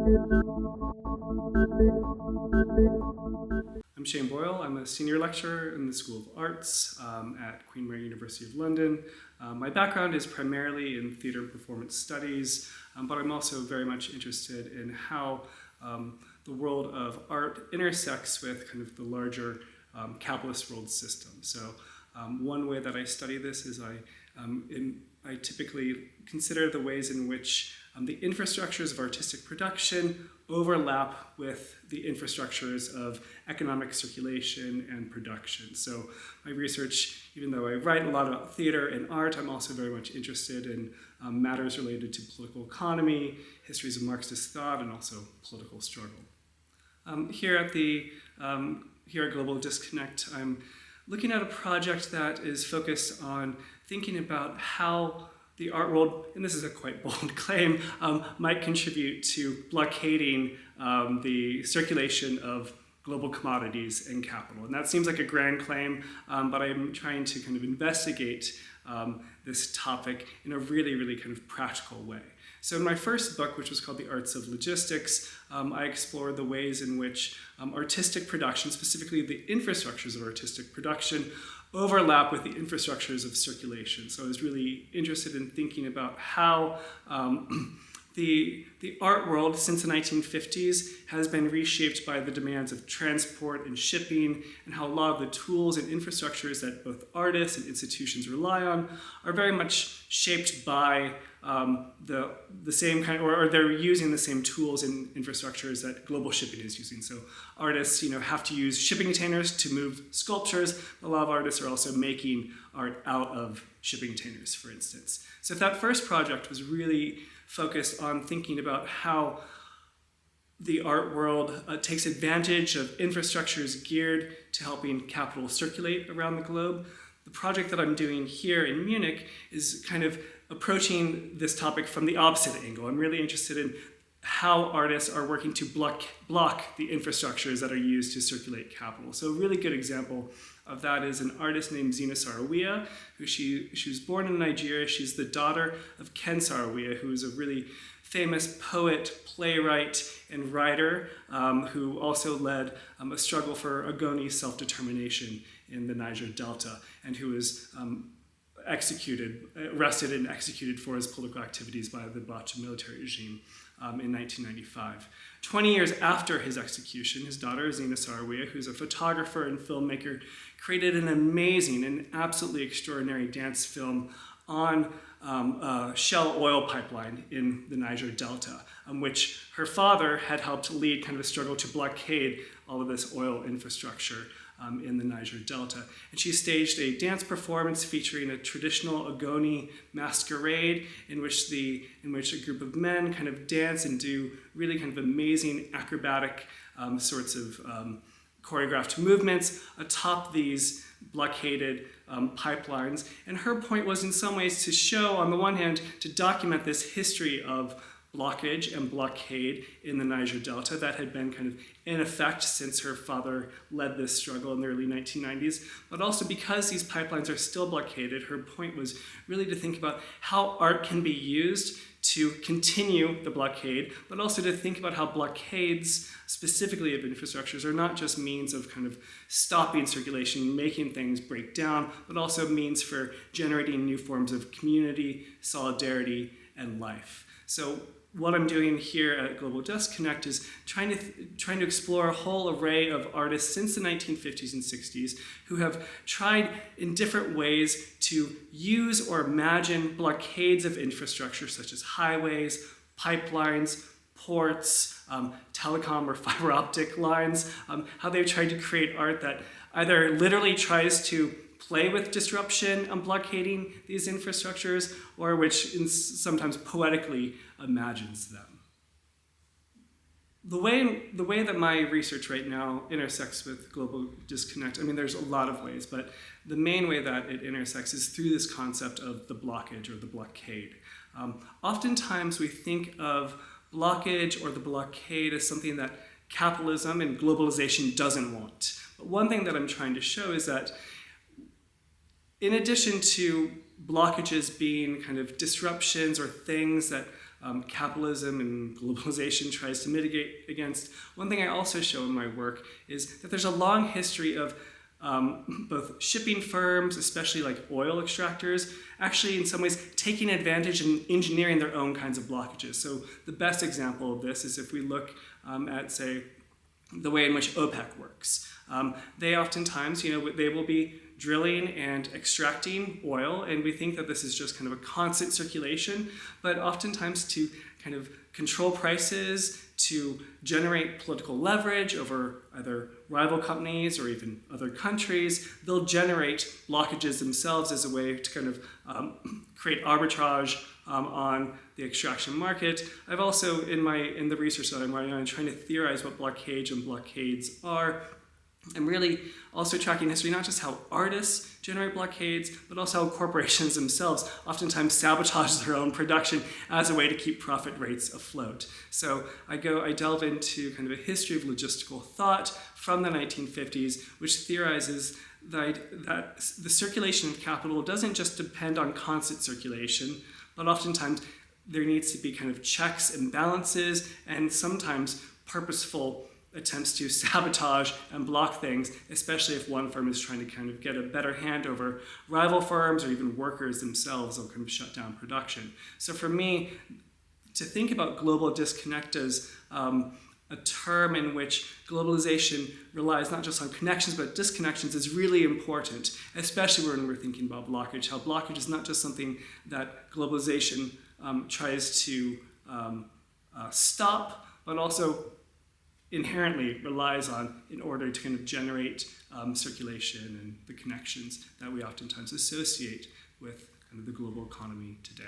I'm Shane Boyle. I'm a senior lecturer in the School of Arts at Queen Mary University of London. My background is primarily in theatre and performance studies, but I'm also very much interested in how the world of art intersects with kind of the larger capitalist world system. So one way that I study this is I typically consider the ways in which the infrastructures of artistic production overlap with the infrastructures of economic circulation and production. So my research, even though I write a lot about theater and art, I'm also very much interested in matters related to political economy, histories of Marxist thought, and also political struggle. Here at Global Disconnect, I'm looking at a project that is focused on thinking about how the art world, and this is a quite bold claim, might contribute to blockading the circulation of global commodities and capital. And that seems like a grand claim, but I'm trying to kind of investigate this topic in a really, really kind of practical way. So in my first book, which was called The Arts of Logistics, I explored the ways in which artistic production, specifically the infrastructures of artistic production, overlap with the infrastructures of circulation. So I was really interested in thinking about how the art world since the 1950s has been reshaped by the demands of transport and shipping, and how a lot of the tools and infrastructures that both artists and institutions rely on are very much shaped by the same kind, or they're using the same tools and infrastructures that global shipping is using. So artists, have to use shipping containers to move sculptures. A lot of artists are also making art out of shipping containers, for instance. So that first project was really focused on thinking about how the art world takes advantage of infrastructures geared to helping capital circulate around the globe. The project that I'm doing here in Munich is kind of approaching this topic from the opposite angle. I'm really interested in how artists are working to block the infrastructures that are used to circulate capital. So a really good example of that is an artist named Zina Sarawiya, who she was born in Nigeria. She's the daughter of Ken Sarawiya, who is a really famous poet, playwright, and writer who also led a struggle for Ogoni self-determination in the Niger Delta, and who was arrested and executed for his political activities by the Bacha military regime in 1995. 20 years after his execution, his daughter, Zina Sarawiya, who's a photographer and filmmaker, created an amazing and absolutely extraordinary dance film on a Shell oil pipeline in the Niger Delta, which her father had helped lead kind of a struggle to blockade all of this oil infrastructure in the Niger Delta. And she staged a dance performance featuring a traditional Ogoni masquerade in which a group of men kind of dance and do really kind of amazing acrobatic sorts of choreographed movements atop these blockaded pipelines. And her point was in some ways to show, on the one hand, to document this history of blockage and blockade in the Niger Delta that had been kind of in effect since her father led this struggle in the early 1990s, but also because these pipelines are still blockaded, her point was really to think about how art can be used to continue the blockade, but also to think about how blockades, specifically of infrastructures, are not just means of kind of stopping circulation, making things break down, but also means for generating new forms of community, solidarity, and life. So what I'm doing here at Global Disconnect is trying to explore a whole array of artists since the 1950s and 60s who have tried in different ways to use or imagine blockades of infrastructure such as highways, pipelines, ports, telecom or fiber optic lines, how they've tried to create art that either literally tries to play with disruption and blockading these infrastructures, or which sometimes poetically imagines them. The way that my research right now intersects with Global Disconnect, there's a lot of ways, but the main way that it intersects is through this concept of the blockage or the blockade. Oftentimes we think of blockage or the blockade as something that capitalism and globalization doesn't want. But one thing that I'm trying to show is that in addition to blockages being kind of disruptions or things that capitalism and globalization tries to mitigate against. One thing I also show in my work is that there's a long history of both shipping firms, especially like oil extractors, actually in some ways taking advantage and engineering their own kinds of blockages. So the best example of this is if we look at, say, the way in which OPEC works. They oftentimes, they will be drilling and extracting oil, and we think that this is just kind of a constant circulation, but oftentimes to kind of control prices, to generate political leverage over either rival companies or even other countries, they'll generate blockages themselves as a way to kind of create arbitrage on the extraction market. I've also, in the research that I'm writing on, trying to theorize what blockage and blockades are. I'm really also tracking history, not just how artists generate blockades, but also how corporations themselves oftentimes sabotage their own production as a way to keep profit rates afloat. So I delve into kind of a history of logistical thought from the 1950s, which theorizes that the circulation of capital doesn't just depend on constant circulation, but oftentimes there needs to be kind of checks and balances, and sometimes purposeful attempts to sabotage and block things, especially if one firm is trying to kind of get a better hand over rival firms or even workers themselves will kind of shut down production. So for me, to think about global disconnect as a term in which globalization relies not just on connections but disconnections is really important, especially when we're thinking about blockage, how blockage is not just something that globalization tries to stop, but also inherently relies on in order to kind of generate circulation and the connections that we oftentimes associate with kind of the global economy today.